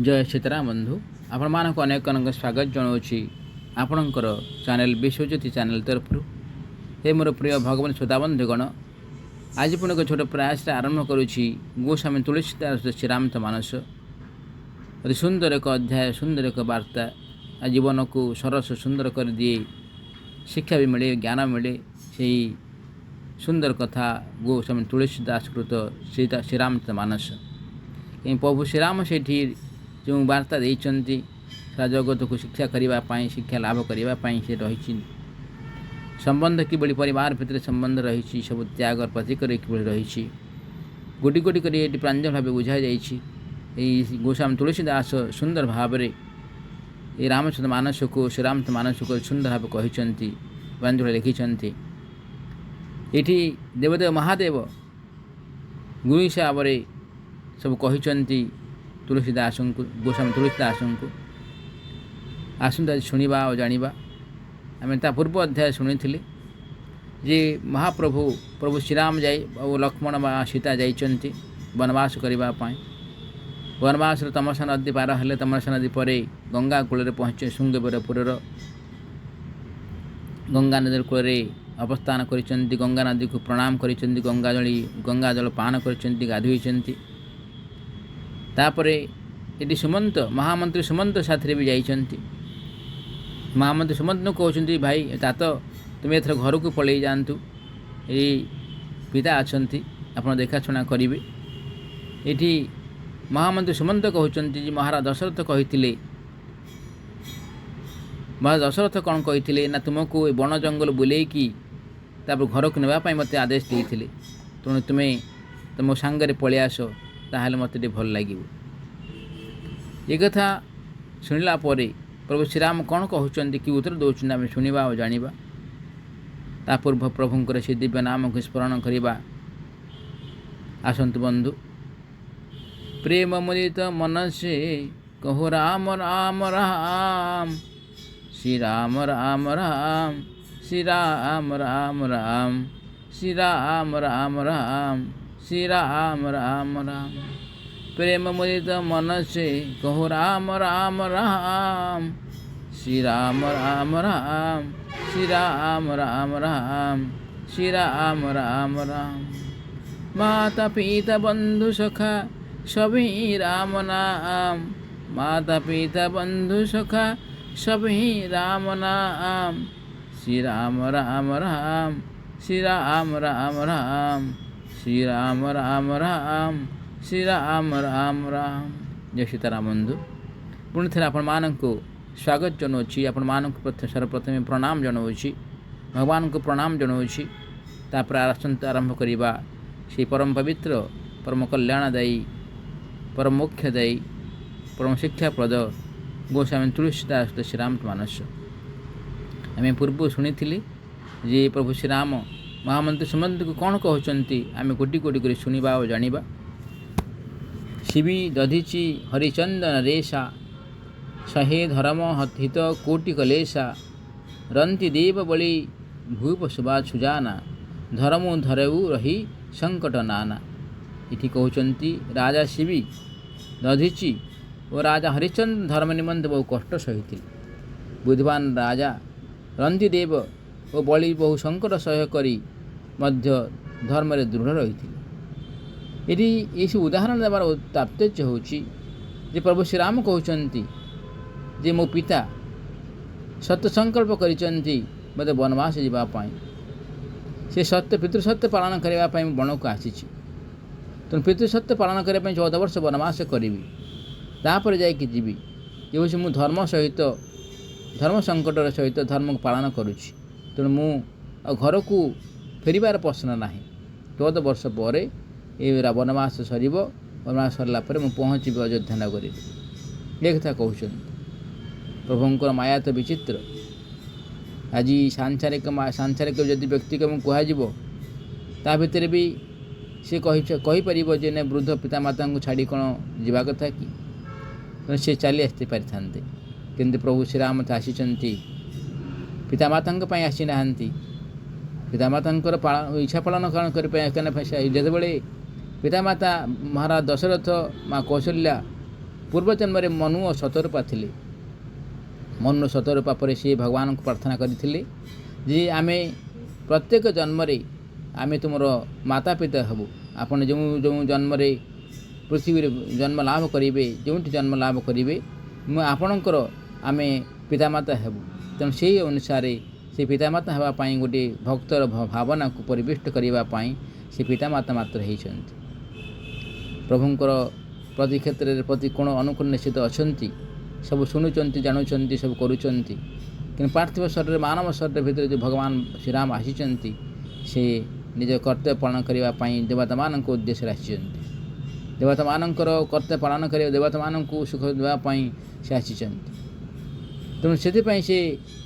जय सीताराम बंधु आपण मानक अनेक अनेक स्वागत जनाऊँगी आपणकर चैनल विश्वज्योति चैनल तरफ हे मोर प्रिय भगवान श्रोता बंधुगण आज पुणी एक छोट प्रयास आरंभ करुच्ची गोस्वामी तुलसीदास श्रीरामचरित मानस अति सुंदर एक अध्याय सुंदर एक वार्ता जीवन को सरस सुंदर कर दिए शिक्षा भी मिले ज्ञान मिले से सुंदर कथा गोस्वामी तुलसीदास कृत श्रीरामचरित मानस प्रभु श्रीराम से जो वार्ता देते सारा जगत को शिक्षा करने शिक्षा लाभ करने से रही संबंध कि परिवार भितर संबंध रही सब त्याग प्रतीक रही गोटी गोटी कर प्रांजल भाव बुझा जाइए गोस्वामी तुलसीदास सुंदर भाव ये रामचरित मानस को श्रीरामचरित मानस को सुंदर भाव कहते प्रांजल लिखिं ये देवदेव महादेव गुरु हिसाब से सब कहते तुलसीदास को गोस्वामी तुलसीदास को आसंता शुणा और जाना आम ता पूर्व अध्याय शुणी जे महाप्रभु प्रभु श्रीराम जाए और लक्ष्मण सीता जाइंट वनवास करने वनवास तमसा नदी पार हेले तमसा नदी पर गंगा कूल पहुँचे शुंगबरपुर गंगा नदी कूल अवस्थान कर गंगा नदी को प्रणाम कर गंगा जल पान कर गाधोई तापर ये सुमंत महामंत्री सुमंत साथी भी जाइंट महामंत्री सुमंत कहते भाई तात तुम्हें एथर घर को पलि जातु ये पिता अच्छा आप देखाशुना करेंगे ये महामंत्री सुमंत कहते महाराज दशरथ कही महाराज दशरथ कौन कही ना तुमको बण जंगल बुलेकी तापर घर को नापी मत आदेश देते तेणु तुम्हें तुम सांगे पलि आस ताहले मत भल लगे ये कथा शुणिला प्रभु श्रीराम कौन कहते कि उत्तर दौरान आम शुणा और जाना ता पूर्व प्रभुंर से दिव्य नाम को स्मरण करवा आसतु बंधु प्रेम मुदित मन से कहो राम राम राम श्री राम राम राम श्री राम राम राम श्री राम राम राम श्री राम राम राम प्रेम मुदित मन से कहो राम राम राम श्री राम राम राम श्री राम राम राम श्री राम राम राम माता पिता बंधु सखा सभी राम नाम माता पिता बंधु सखा सभी राम नाम श्री राम राम राम श्री राम राम राम श्री राम राम राम श्री राम राम राम जय सीताराम बंधु पुणी थे आपण मानक स्वागत जनाऊँगी आपण मानक सर्वप्रथम प्रणाम जनाऊँगी भगवान को प्रणाम जनाऊँगी तापर आसंत आरंभ करवा से परम पवित्र परम कल्याणदायी परम मोक्षदायी परम शिक्षाप्रद गोस्वामी तुलसीदास श्रीराम मानस आम पूर्व शुणी जे प्रभु श्रीराम महामंत्री सुमंत को कौन कहते आम कोटि कोटि कर शुणा और जाना शिवी दधिची हरिचंदन रेशा सहे धर्म हित कोटि कलेशा रंति देव बलि भूप सुबा सुजाना धर्म धरऊ रही संकट नाना ये कहते राजा शिवी दधिची और राजा हरिचंद्र धर्म निमंत बहु कष्ट सही बुद्धिमान राजा रंति देव और बलि बहु संकट सह्य करी मध्य धर्म रे दृढ़ रही ये सब उदाहरण देवार तात्पर्य होची प्रभु श्रीराम कहते जे मो पिता सत्य संकल्प करिचंती मते वनवास जावाई से सत्य पितृसत्य पालन करने बण को आसी तेणु पितृसत्य पालन करने 14 वर्ष वनवास करी तापर जाकि जीवी ये हूँ मु धर्म सहित धर्म संकटर सहित धर्म को पालन करुच्ची तेणु मु घर को फेरबार प्रश्न ना 14 वर्ष पर ये वनवास सर वनवास सरला पहुँची अयोध्या नगरी ये कथा कहते प्रभुंर माया तो विचित्र आज सांसारिक जदि व्यक्ति को कह ता भितर भी सी कहीपर जे ने वृद्ध पितामाता को छाड़ी कौन जावा कथा कि सी चली आसती पारि था किंतु प्रभु श्रीराम आसी पितामाता आसी ना पितामाता इच्छा पालन करते पितामाता महाराज दशरथ माँ कौशल्या पूर्व जन्म मनु और शतरूपा थिले। मनु शतरूपा पर सी भगवान को प्रार्थना करते जे आमे प्रत्येक जन्म आमे तुमर माता पिता हबु। आपन जो जो जन्म पृथ्वी जन्म लाभ करेंगे, जो जन्म लाभ करेंगे आपणकर आमे पितामाता हेबु। तेणु से अनुसार से पितामाता होगापाई गोटे भक्तर भावना को परिविष्ट करने से पितामाता मात्र होती। प्रभुंकर प्रति क्षेत्र में प्रति कोण अनुकूल निश्चित अच्छा सब शुणुंट जानूँ सब करुँच कि पार्थिव शरीर मानव शरीर भितर जो भगवान श्रीराम आसी से निज कर्तव्य पालन करने देवता मान उद्देश्य आसी। देवता मानकर कर्तव्य पालन कर देवता मान सुख देवाई से आसी। तेणु से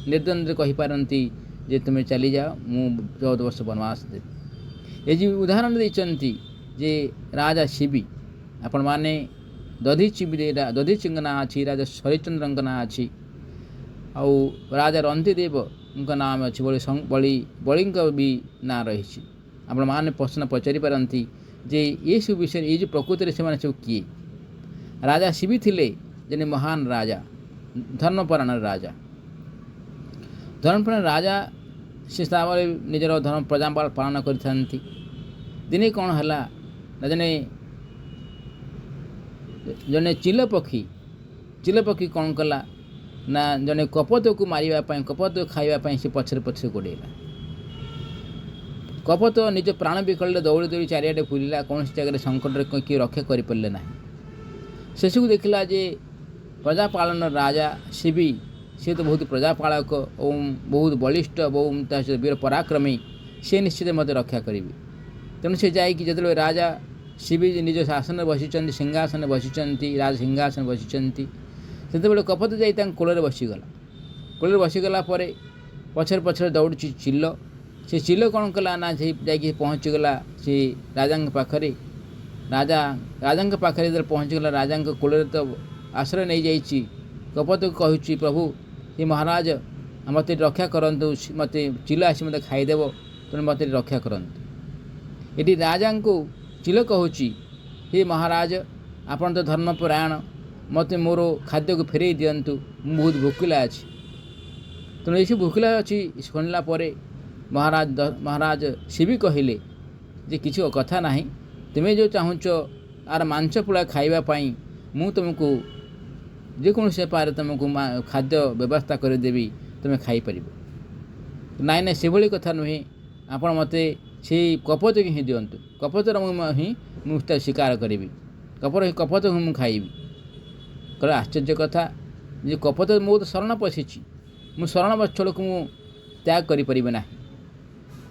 निर्द्वंद्व कहीपारती जे तुम्हें चली जाओ मु 14 वर्ष वनवास देवी। ये जो उदाहरण देते जे राजा शिवी आपण मैंने दधीचिंग ना अच्छी, राजा शरचंद्र ना अच्छी, आउ राजा रंतीदेव नाम अच्छी, बड़ी भी ना रही। आपण मैंने प्रश्न पचारि पारती जे ये सब विषय ये जो प्रकृति से सब किए। राजा शिवी थिले जने महान राजा, धर्मपरायण राजा। धर्मपरायण राजा से निजर धर्म प्रजा पालन करते। दिने कौन है जने जने चिल पक्षी कौन कला ना जने कपत को मारिबापी कपत खाइबापी से पछरे पछरे गोड़ेला। कपत निज प्राण विकल दौड़ी दौड़ी चारिआडे बुलिला, कौन जगह संकट किए रक्षा करें ना। शेष को देखला जे प्रजापालन राजा शिवी सी तो बहुत प्रजापालक और बहुत बलिष्ठ बहुत वीर पराक्रमी, से निश्चित मत रक्षा करी। तेणु से जाकि जो राजा शिवी निज शासन बसी सिंहासन बसी राज सिंहासन बसी से कपत जा कोल बसीगला। कोल बसीगला पछरे पछरे दौड़ी चिल। से चिल कौन कला ना जा पहुँचीगला से राजा पाखरे। राजा पाखे जो पहुँचीगला राजा कोल तो आश्रय नहीं जाइए। कपत को कहूँ प्रभु ये महाराज मत रक्षा करंतु, मत चिल आसी मत खाईदेव, तेणु मत रक्षा करंतु। ये राजा को चिल कहूँ हे महाराज आपन तो धर्मपरायण, मत मोर खाद्य को फेरई दिंतु, मुझे बहुत भूखिला अच्छी। तेणु ये भूखिला अच्छी शुणला महाराज शिवी कहले जे किसी कथा ना, तुम्हें जो चाहूच आर मांस पुड़ा खाइबापी मु तुमको जेकोसी पारे तुमको खाद्य व्यवस्था करदेवी, तुम्हें खाईपर। नाई ना से भाई कथा नुहे, आपण मत से कपत की ही दिंतु, कपतर ही मुझे स्वीकार करी, कपत ही खाइबी। कह आश्चर्य कथा जे कपत मो तो शरण पशि मु शरण वत्सल को मु त्याग करें ना।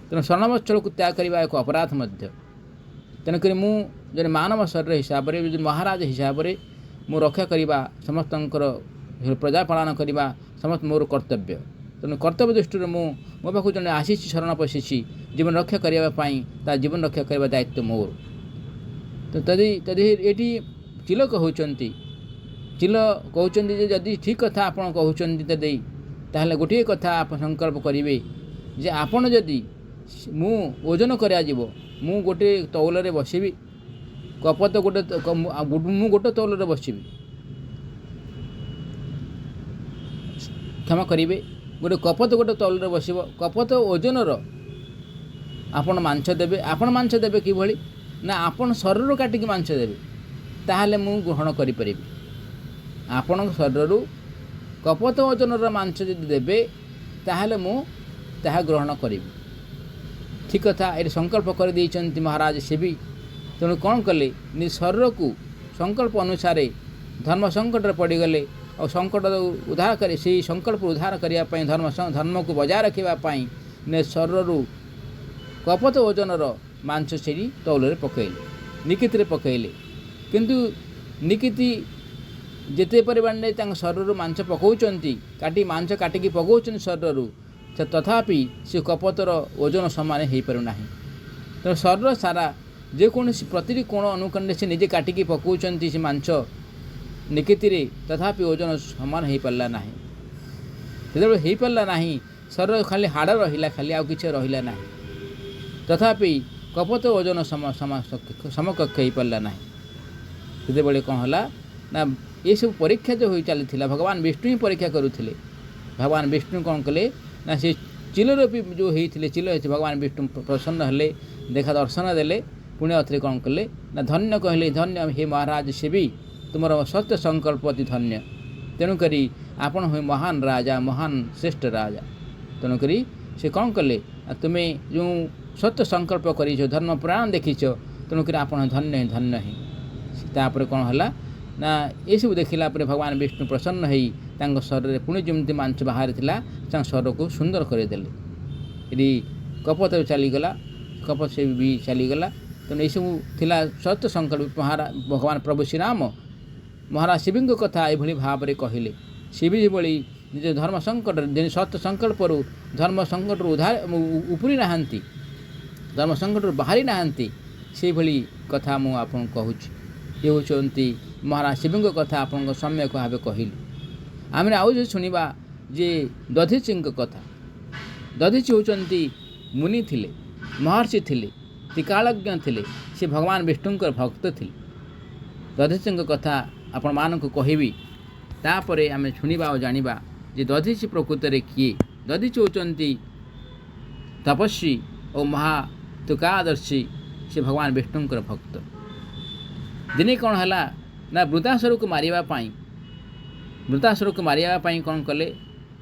तेणु शरण वत्सल को त्याग करने एक अपराध मध्य। तेणुक मु जन मानव शरीर हिसाब से महाराज हिसाब से मु रक्षा करवा समस्त प्रजा पालन करवा समस्त मोर कर्तव्य। तेणु कर्तव्य दृष्टि मो पाक जन आसी शरण पशि जीवन रक्षा करने जीवन रक्षा करने दायित्व मोर। तो तदी ये चिल कहते चिल कहते जदि ठीक कथा आप कहते ताहले गोटे कथा आप संकल्प करेंगे जे आपन जदि मु ओजन कराजिवो मु गोटे तौल रे बसबी, कपत गोटे मु गोटे तौल रे बसबी, क्षमा करेंगे गोटे कपत गोटे तौल रे बसब, कपत ओजन आपण मांस देबे। आपण मांस देबे कि भली ना आपण शरीर काटिक मांस देबे, ताहले मु ग्रहण करि परिबी। आपण शरीर कपत ओजन मांस यदि देबे ताहले मु ताहा ग्रहण करी। ठीक कथा ये संकल्प कर देइचंती महाराज शिवी। तेणु कौन कले निज शरीर को संकल्प अनुसार धर्म संकट पड़गले और संकट उद्धार करे से संकल्प उद्धार करने धर्म को बजाय रखापी निज शरीर कपत ओजन मांस से तौल पकईले निकित पकईले। किंतु निकिति जिते परिमाण शरीर मांस पकाउछंती काटी मांस काटिकी पकाउछन शरीर तथापि से कपतर ओजन सामान हो पारना। तेणु शरीर सारा जेकोसी प्रति कोण अनुकूल से निजे काटिकी पकाउछंती से मांस निकिति तथापि ओजन सामान हो पारा ना। जो हो पारा ना शरीर खाली हाड़ रहा खाली आउ कि रहा ना, तथापि कपत ओजन समकक्ष हो पारा ना। से कौन है ना ये सब परीक्षा जो हो चली भगवान विष्णु ही परीक्षा करुले। भगवान विष्णु कौन कले ना से चिलरूपी जो होते चिल होती भगवान विष्णु प्रसन्न हेले देखा दर्शन देले पुण्य अथरे कौन कले ना धन्य कहले धन्य हे महाराज से भी तुम सत्य संकल्प अति धन्य तेणुक आपण हुए महान राजा महान श्रेष्ठ राजा तेणुक से कौन कले तुम्हें जो सत्य संकल्प कर धर्म प्राण देखीच तेणुक आप धन्य धन्य ही तापर कौन है ना ये सब देखला भगवान विष्णु प्रसन्न हो शरीर पुणी जमी मांस बाहर था शरीर को सुंदर करदेले ये कपत चलीगला कपत से भी चलीगला तेणु ये सब थिला सत्य संकल्प भगवान प्रभु श्रीराम महाराज शिवी कथा ये भाव में कहले शिवी भली निज धर्म संकट सत्य संकल्प धर्म संकट उधार उपरी नहांती धर्म संकट बाहरी नहांती से भली कथा मु आपन कहूँ ये होती महाराज शिवी कथा आपन सम्यक भाव कहली आम आउ शुणा जे दधीची कथा दधीची होती मुनि थिले महर्षि थिले त्रिकालज्ञ थिले से भगवान विष्णुंकर भक्त थिले दधीची कथा आपण मानक कहबी तापर आम शुणा और जाना जे दधीची प्रकृत में किए दधीची होती तपस्वी और महातुकादर्शी से भगवान विष्णुंकर भक्त दिने कौन है ना वृतासुर को मारिबापाई वृतासुर को मारिबापाई कौन कले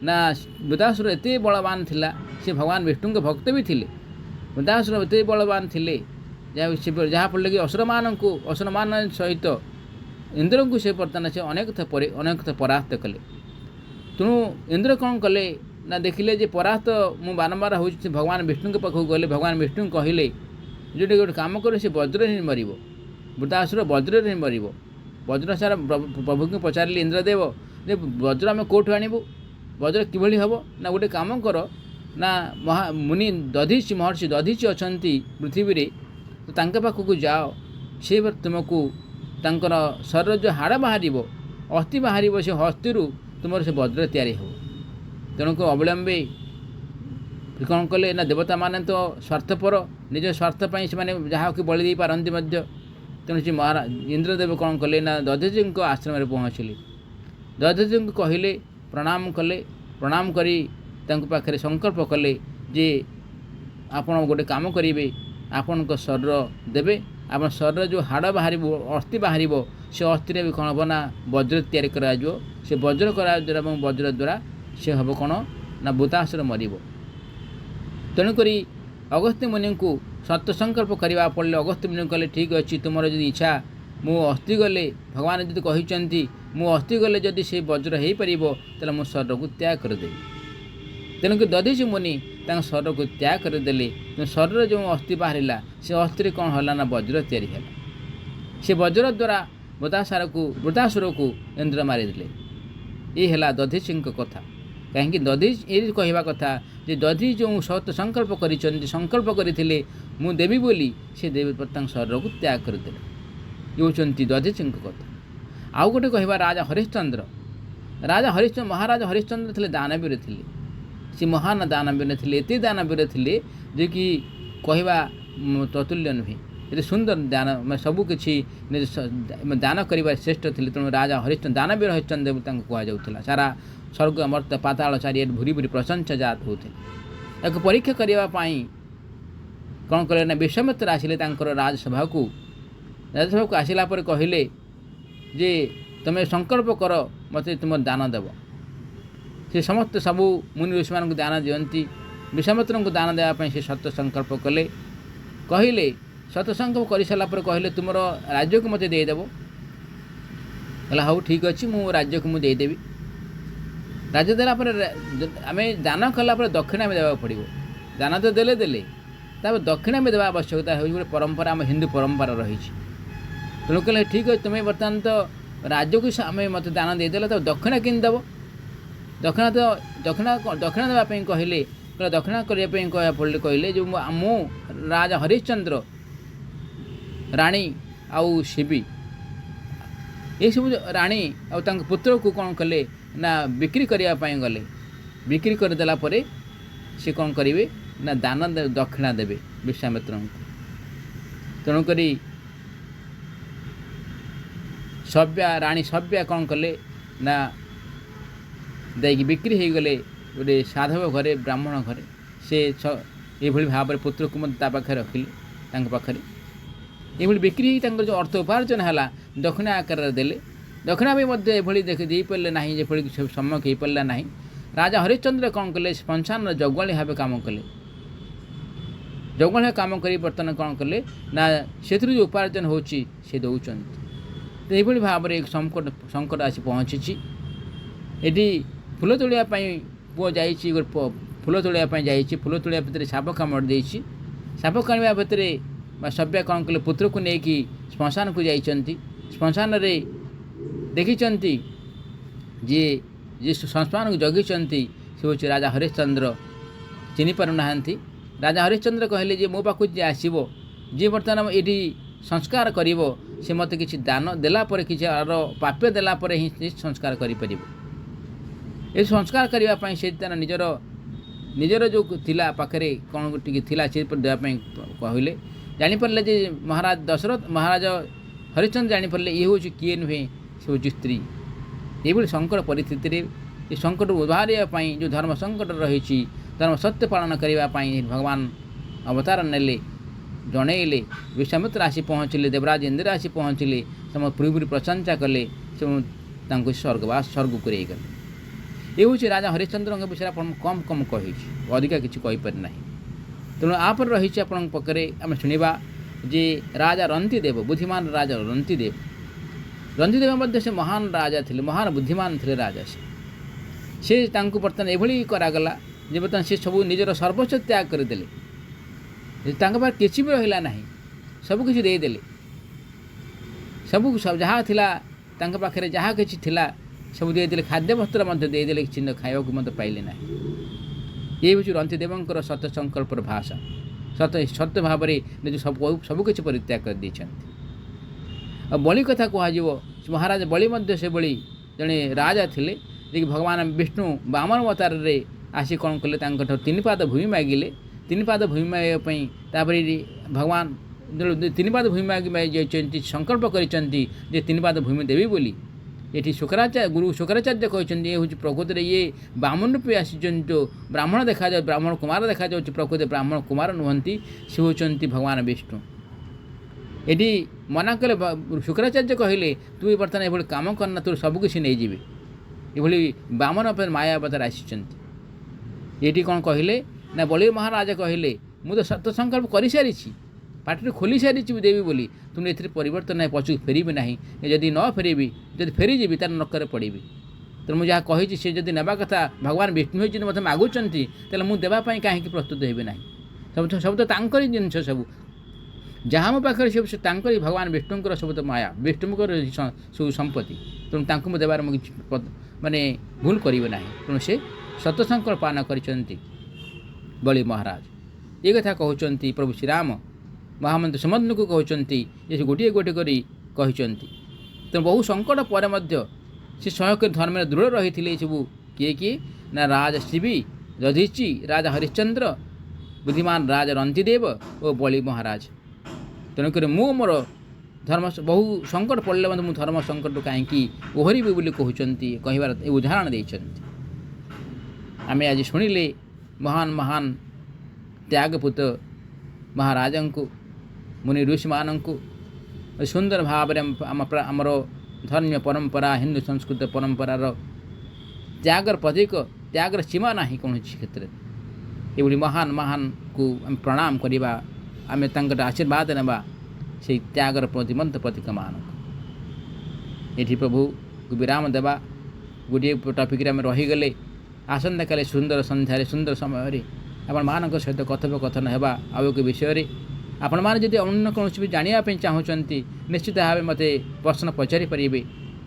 ना वृतासुर एत बलवान थिला से भगवान विष्णु भक्त भी थिले वृतासुर एत बलवान थिले जहाँफल कि असुर मान सहित इंद्र को से बर्तमान से अनेक परास्त कले तेणु इंद्र कौन कले ना देखिले जे परास्त मु बारंबार हो भगवान विष्णु के पाखक गले भगवान विष्णु कहले जो गोटे काम कर से वज्र ही मर वृतासुर वज्र ही मर वज्र सारा प्रभु को पचारे इंद्रदेव जे वज्र आम कौटू आणबू वज्र किभली हम ना गोटे काम कर ना मुनि दधीची महर्षि दधीची अच्छा पृथ्वी तो तांके पाखक जाओ से तुमको तांकर शरीर जो हाड़ बाहर अस्थि बाहर से हस्ती तुम से वज्र तैयारी हो तेणुक अविलंबे कौन कले ना देवता माने तो स्वार्थपर निज स्वार्थपाई से जहाँ कि बलि दे पारती तेणु से महाराज इंद्रदेव कौन कले ना दधीची आश्रम में पहुँचले दधीची कहले प्रणाम कले प्रणाम करी पाखे संकल्प कले जे आपण गोटे काम करेंगे आपण शरीर देवे आप शरीर जो हाड़ बाहर अस्थि बाहर से अस्थि भी कौन हम ना वज्र तैयारी कर से वज्र करा द्वारा वज्र द्वारा से हम कौन ना वृतासुर मर तेणुक अगस्त्य मुनि को सत्य संकल्प करने पड़े अगस्त्य मुनि कहले ठीक अच्छे तुम जो इच्छा मु अस्थि गले भगवान जी कहते मु अस्थि गले जदि से वज्र हो पार मो शरीर को त्याग करदेवी तेणुक दधीची मुनि शरीर को त्याग करदेले शरीर जो अस्थि बाहर से अस्थि कौन है ना वज्र तैयारी है से वज्र द्वारा वृतासुर को इंद्र मारिदे ये है दधीची कथा कहीं दधीच ये कहवा कथा जे दधी जो सत्य संकल्प कर संकल्प करते मु देवी बोली से देवी शरीर को त्याग करदे ये होती दधीची कथा आउ गोटे कहवा राजा हरिश्चंद्र महाराज हरिश्चंद्र थे दानवीर थे सी महान दानवीर थे एत दानवीर थे जे कि कहवा ततुल्य नुहे ये सुंदर दान सबकि दान कर श्रेष्ठ थे तेणु राजा हरिश्चंद्र दानवीर हरिश्चंद्र कहला सारा स्वर्ग मर्त पाताल चारिए भूरी भूरी प्रशंसा जात होते एक परीक्षा करने कौन कले ना विश्वामित्र आसिले राजसभा को आसला कहले जे तुम्हें संकल्प कर मत तुम दान देव से समस्त सबू मुनि ऋषि मान दान दियंती विश्वामित्र को दान देवाई से सत्य संकल्प कले कहले सत्य संकल्प कर सारापर कहले तुम राज्य को मत देदेव हाँ ठीक अच्छे मु राज्य को मुझे देदेवी राज्य देला आम दान कला दक्षिणा में देवा पड़ो दान तो देले देले दक्षिणा में देवा आवश्यकता हो गोटे परंपरा आम हिंदू परंपरा रही तेणु कहले ठीक है तुम्हें बर्तमान तो राज्य को आम मत दान देदेल तो दक्षिणा कि देव दक्षिणा तो दक्षिणा देवाई कहले दक्षिणा करने पड़े कहले जो मु राजा हरिश्चंद्र राणी आउ शिवी ये सब राणी आ पुत्र को कौन कले ना बिक्री करने गले बिक्री करदेला से कौन करेंगे ना दान दक्षिणा देवे विश्वामित्र तेणुक सभ्या राणी सभ्या कौन कले ना ଦେଇକି ବିକ୍ରି ହେଇଗଲେ ଗୋଟେ ସାଧବ ଘରେ ବ୍ରାହ୍ମଣ ଘରେ। ସେ ଏଭଳି ଭାବରେ ପୁତ୍ରକୁ ମଧ୍ୟ ତା ପାଖରେ ରଖିଲେ, ତାଙ୍କ ପାଖରେ ଏଭଳି ବିକ୍ରି ହେଇ ତାଙ୍କର ଯେଉଁ ଅର୍ଥ ଉପାର୍ଜନ ହେଲା ଦକ୍ଷିଣା ଆକାରରେ ଦେଲେ। ଦକ୍ଷିଣା ବି ମଧ୍ୟ ଏଭଳି ଦେଇପାରିଲେ ନାହିଁ, ଯେଭଳି ସମ୍ମୁଖ ହେଇପାରିଲା ନାହିଁ। ରାଜା ହରିଶ୍ଚନ୍ଦ୍ର କ'ଣ କଲେ, ଶ୍ମଶାନର ଜଗୁଆଳି ଭାବେ କାମ କଲେ। ଜଗୁଆଳି କାମ କରି ବର୍ତ୍ତମାନ କ'ଣ କଲେ ନା ସେଥିରୁ ଯେଉଁ ଉପାର୍ଜନ ହେଉଛି ସେ ଦେଉଛନ୍ତି। ତ ଏଇଭଳି ଭାବରେ ସଙ୍କଟ ଆସି ପହଞ୍ଚିଛି। ଏଠି ଫୁଲ ତୋଳିବା ପାଇଁ ପୁଅ ଯାଇଛି, ଫୁଲ ତୋଳିବା ପାଇଁ ଯାଇଛି। ଫୁଲ ତୋଳିବା ଭିତରେ ସାପ କାମୁଡ଼ି ଦେଇଛି। ସାପ କାମୁଡ଼ିବା ଭିତରେ ସଭ୍ୟା କ'ଣ କଲେ, ପୁତ୍ରକୁ ନେଇକି ଶ୍ମଶାନକୁ ଯାଇଛନ୍ତି। ଶ୍ମଶାନରେ ଦେଖିଛନ୍ତି ଯିଏ ଶ୍ମଶାନକୁ ଜଗିଛନ୍ତି ସେ ହେଉଛି ରାଜା ହରିଶ୍ଚନ୍ଦ୍ର। ଚିହ୍ନି ପାରୁନାହାନ୍ତି। ରାଜା ହରିଶ୍ଚନ୍ଦ୍ର କହିଲେ ଯେ ମୋ ପାଖକୁ ଯିଏ ଆସିବ, ଯିଏ ବର୍ତ୍ତମାନ ଏଠି ସଂସ୍କାର କରିବ, ସେ ମୋତେ କିଛି ଦାନ ଦେଲା ପରେ, କିଛି ପ୍ରାପ୍ୟ ଦେଲା ପରେ ହିଁ ସଂସ୍କାର କରିପାରିବ। ଏ ସଂସ୍କାର କରିବା ପାଇଁ ସେ ତାର ନିଜର ଯେଉଁ ଥିଲା ପାଖରେ କ'ଣ ଟିକେ ଥିଲା ସେ ଦେବା ପାଇଁ କହିଲେ। ଜାଣିପାରିଲେ ଯେ ମହାରାଜ ହରିଶ୍ଚନ୍ଦ୍ର ଜାଣିପାରିଲେ ଇଏ ହେଉଛି କିଏ ନୁହେଁ, ସେ ହେଉଛି ସ୍ତ୍ରୀ। ଏଇଭଳି ସଙ୍କଟ ପରିସ୍ଥିତିରେ ଏ ସଙ୍କଟ ଉଦ୍ଧାରିବା ପାଇଁ ଯେଉଁ ଧର୍ମ ସଙ୍କଟ ରହିଛି, ଧର୍ମ ସତ୍ୟ ପାଳନ କରିବା ପାଇଁ ଭଗବାନ ଅବତାର ନେଲେ, ଜଣେଇଲେ। ବିଶ୍ୱାମିତ୍ର ଆସି ପହଞ୍ଚିଲେ, ଦେବରାଜ ଇନ୍ଦ୍ର ଆସି ପହଞ୍ଚିଲେ, ତମ ପୂର୍ବରୁ ପ୍ରଶଂସା କଲେ, ସେ ତାଙ୍କୁ ସ୍ୱର୍ଗକୁ ନେଇଗଲେ। ଏ ହେଉଛି ରାଜା ହରିଶ୍ଚନ୍ଦ୍ରଙ୍କ ବିଷୟରେ ଆପଣ କମ୍ କହିଛି, ଅଧିକା କିଛି କହିପାରି ନାହିଁ। ତେଣୁ ଆପରେ ରହିଛି ଆପଣଙ୍କ ପାଖରେ ଆମେ ଶୁଣିବା ଯେ ରାଜା ରନ୍ତିଦେବ, ବୁଦ୍ଧିମାନ ରାଜା ରନ୍ତିଦେବ। ରନ୍ତିଦେବ ମଧ୍ୟ ସେ ମହାନ ରାଜା ଥିଲେ, ମହାନ ବୁଦ୍ଧିମାନ ଥିଲେ ରାଜା। ସେ ତାଙ୍କୁ ବର୍ତ୍ତମାନ ଏଭଳି କରାଗଲା ଯେ ବର୍ତ୍ତମାନ ସେ ସବୁ ନିଜର ସର୍ବସ୍ୱ ତ୍ୟାଗ କରିଦେଲେ। ତାଙ୍କ ପାଖରେ କିଛି ବି ରହିଲା ନାହିଁ, ସବୁକିଛି ଦେଇଦେଲେ। ସବୁ ଯାହା ଥିଲା ତାଙ୍କ ପାଖରେ, ଯାହା କିଛି ଥିଲା ସବୁ ଦେଇଦେଲେ। ଖାଦ୍ୟ ବସ୍ତ୍ର ମଧ୍ୟ ଦେଇଦେଲେ, କିଛି ଖାଇବାକୁ ମଧ୍ୟ ପାଇଲେ ନାହିଁ। ଏ ହେଉଛି ରନ୍ତିଦେବଙ୍କର ସତ୍ୟ ସଂକଳ୍ପର ଭାଷା। ସତ୍ୟ ଭାବରେ ନିଜ ସବୁକିଛି ପରିତ୍ୟାଗ କରିଦେଇଛନ୍ତି। ଆଉ ବଳି କଥା କୁହାଯିବ, ମହାରାଜ ବଳି ମଧ୍ୟ ସେଭଳି ଜଣେ ରାଜା ଥିଲେ, ଯିଏକି ଭଗବାନ ବିଷ୍ଣୁ ବାମନ ଅବତାରରେ ଆସି କ'ଣ କଲେ, ତାଙ୍କଠାରୁ 3 ପାଦ ଭୂମି ମାଗିଲେ। 3 ପାଦ ଭୂମି ମାଗିବା ପାଇଁ ତାପରେ ଭଗବାନ 3 ପାଦ ଭୂମି ଯାଇଛନ୍ତି, ସଂକଳ୍ପ କରିଛନ୍ତି ଯେ 3 ପାଦ ଭୂମି ଦେବି ବୋଲି। ଏଠି ଗୁରୁ ଶୁକ୍ରାଚାର୍ଯ୍ୟ କହିଛନ୍ତି ଏ ହେଉଛି ପ୍ରକୃତିରେ ଇଏ ବ୍ରାହ୍ମଣ ରୂପେ ଆସିଛନ୍ତି, ବ୍ରାହ୍ମଣ ଦେଖାଯାଉ, ବ୍ରାହ୍ମଣ କୁମାର ଦେଖାଯାଉଛି, ପ୍ରକୃତିରେ ବ୍ରାହ୍ମଣ କୁମାର ନୁହନ୍ତି, ସେ ହେଉଛନ୍ତି ଭଗବାନ ବିଷ୍ଣୁ। ଏଠି ମନା କଲେ, ଶୁକ୍ରାଚାର୍ଯ୍ୟ କହିଲେ ତୁ ବର୍ତ୍ତମାନ ଏଭଳି କାମ କରନା, ତୋର ସବୁକିଛି ନେଇଯିବେ। ଏଭଳି ବାମନ ମାୟା ଅବତାର ଆସିଛନ୍ତି। ଏଠି କ'ଣ କହିଲେ ନା ବଳି ମହାରାଜ କହିଲେ ମୁଁ ତ ସତ୍ୟ ସଂକଳ୍ପ କରିସାରିଛି, ପାଟିରେ ଖୋଲି ସାରିଛି ଦେବି ବୋଲି, ତୁମେ ଏଥିରେ ପରିବର୍ତ୍ତନ ନାହିଁ, ପଛକୁ ଫେରିବି ନାହିଁ। ଯଦି ନ ଫେରିବି, ଯଦି ଫେରିଯିବି ତାହେଲେ ନରକରେ ପଡ଼ିବି। ତେଣୁ ମୁଁ ଯାହା କହିଛି ସେ ଯଦି ନେବା କଥା, ଭଗବାନ ବିଷ୍ଣୁ ହୋଇ ଯଦି ମୋତେ ମାଗୁଛନ୍ତି, ତାହେଲେ ମୁଁ ଦେବା ପାଇଁ କାହିଁକି ପ୍ରସ୍ତୁତ ହେବି ନାହିଁ। ସବୁ ତ ତାଙ୍କରି ଜିନିଷ, ଯାହା ମୋ ପାଖରେ ସେ ତାଙ୍କରି, ଭଗବାନ ବିଷ୍ଣୁଙ୍କର ସବୁ ତ ମାୟା, ବିଷ୍ଣୁଙ୍କର ସବୁ ସମ୍ପତ୍ତି। ତେଣୁ ତାଙ୍କୁ ମୁଁ ଦେବାର ମୁଁ କିଛି ଭୁଲ କରିବି ନାହିଁ। ତେଣୁ ସେ ସତ୍ୟ ସଂକଳ୍ପ ପାଳନ କରିଛନ୍ତି ବଳି ମହାରାଜ। ଏ କଥା କହୁଛନ୍ତି ପ୍ରଭୁ ଶ୍ରୀରାମ ମହାମନ୍ତ୍ରୀ ସୁମନ୍ତଙ୍କୁ କହୁଛନ୍ତି, ଯେ ସେ ଗୋଟିଏ କରି କହିଛନ୍ତି। ତେଣୁ ବହୁ ସଙ୍କଟ ପରେ ମଧ୍ୟ ସେ ସହକରୀ ଧର୍ମରେ ଦୃଢ଼ ରହିଥିଲେ। ଏସବୁ କିଏ ନା ରାଜା ଶିବି, ଯଧିଷ୍ଠି, ରାଜା ହରିଶ୍ଚନ୍ଦ୍ର, ବୁଦ୍ଧିମାନ ରାଜା ରନ୍ତିଦେବ ଓ ବଳି ମହାରାଜ। ତେଣୁକରି ମୁଁ ମୋର ଧର୍ମ ବହୁ ସଙ୍କଟ ପଡ଼ିଲେ ମଧ୍ୟ ମୁଁ ଧର୍ମ ସଙ୍କଟରୁ କାହିଁକି ଓହରିବି ବୋଲି କହୁଛନ୍ତି, କହିବାର ଏ ଉଦାହରଣ ଦେଇଛନ୍ତି। ଆମେ ଆଜି ଶୁଣିଲେ ମହାନ ତ୍ୟାଗପୂତ ମହାରାଜଙ୍କୁ, ମୁନି ଋଷିମାନଙ୍କୁ ସୁନ୍ଦର ଭାବରେ ଆମର ଧର୍ମୀୟ ପରମ୍ପରା, ହିନ୍ଦୁ ସଂସ୍କୃତ ପରମ୍ପରାର ତ୍ୟାଗର ପ୍ରତୀକ, ତ୍ୟାଗର ସୀମା ନାହିଁ କୌଣସି କ୍ଷେତ୍ରରେ। ଏଭଳି ମହାନକୁ ଆମେ ପ୍ରଣାମ କରିବା, ଆମେ ତାଙ୍କର ଆଶୀର୍ବାଦ ନେବା ସେଇ ତ୍ୟାଗର ପ୍ରତିମନ୍ତ ପ୍ରତୀକମାନଙ୍କୁ। ଏଠି ପ୍ରଭୁକୁ ବିରାମ ଦେବା। ଗୋଟିଏ ଟପିକ୍ରେ ଆମେ ରହିଗଲେ। ଆସନ୍ତାକାଲି ସୁନ୍ଦର ସନ୍ଧ୍ୟାରେ, ସୁନ୍ଦର ସମୟରେ ଆପଣମାନଙ୍କ ସହିତ କଥୋପକଥନ ହେବା ଆଉ ଏକ ବିଷୟରେ। ଆପଣମାନେ ଯଦି ଅନ୍ୟ କୌଣସି ବି ଜାଣିବା ପାଇଁ ଚାହୁଁଛନ୍ତି, ନିଶ୍ଚିତ ଭାବେ ମୋତେ ପ୍ରଶ୍ନ ପଚାରି ପାରିବେ।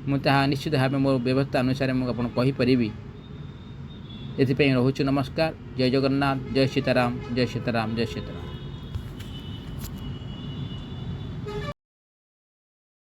ମୁଁ ତାହା ନିଶ୍ଚିତ ଭାବେ ମୋ ବ୍ୟବସ୍ଥା ଅନୁସାରେ ମୁଁ ଆପଣଙ୍କୁ କହିପାରିବି। ଏଥିପାଇଁ ରହୁଛି ନମସ୍କାର। ଜୟ ଜଗନ୍ନାଥ, ଜୟ ସୀତାରାମ, ଜୟ ସୀତାରାମ, ଜୟ ସୀତାରାମ।